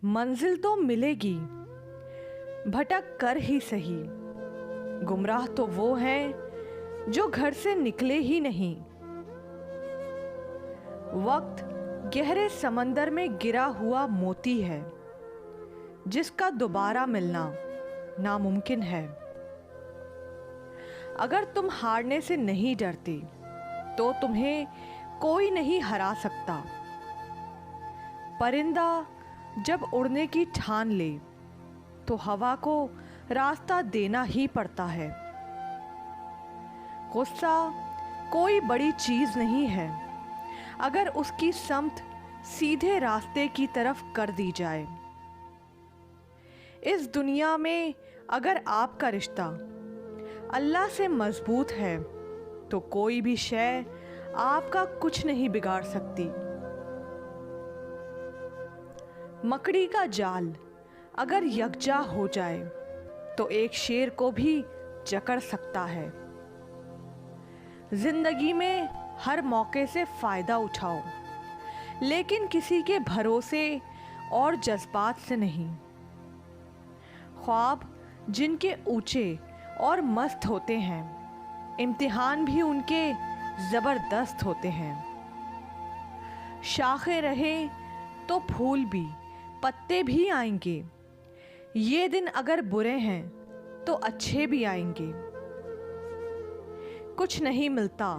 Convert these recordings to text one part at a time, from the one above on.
मंजिल तो मिलेगी, भटक कर ही सही। गुमराह तो वो हैं जो घर से निकले ही नहीं। वक्त गहरे समंदर में गिरा हुआ मोती है, जिसका दोबारा मिलना नामुमकिन है। अगर तुम हारने से नहीं डरते तो तुम्हें कोई नहीं हरा सकता। परिंदा जब उड़ने की ठान ले तो हवा को रास्ता देना ही पड़ता है। गुस्सा कोई बड़ी चीज नहीं है अगर उसकी समत सीधे रास्ते की तरफ कर दी जाए। इस दुनिया में अगर आपका रिश्ता अल्लाह से मजबूत है तो कोई भी शय आपका कुछ नहीं बिगाड़ सकती। मकड़ी का जाल अगर यकजा हो जाए तो एक शेर को भी जकड़ सकता है। जिंदगी में हर मौके से फ़ायदा उठाओ, लेकिन किसी के भरोसे और जज्बात से नहीं। ख्वाब जिनके ऊंचे और मस्त होते हैं, इम्तिहान भी उनके ज़बरदस्त होते हैं। शाखें रहे तो फूल भी, पत्ते भी आएंगे। ये दिन अगर बुरे हैं तो अच्छे भी आएंगे। कुछ नहीं मिलता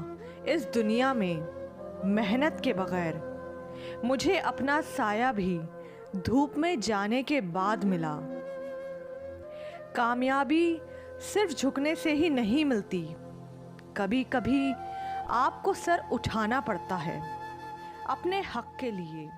इस दुनिया में मेहनत के बगैर। मुझे अपना साया भी धूप में जाने के बाद मिला। कामयाबी सिर्फ झुकने से ही नहीं मिलती, कभी कभी आपको सर उठाना पड़ता है अपने हक के लिए।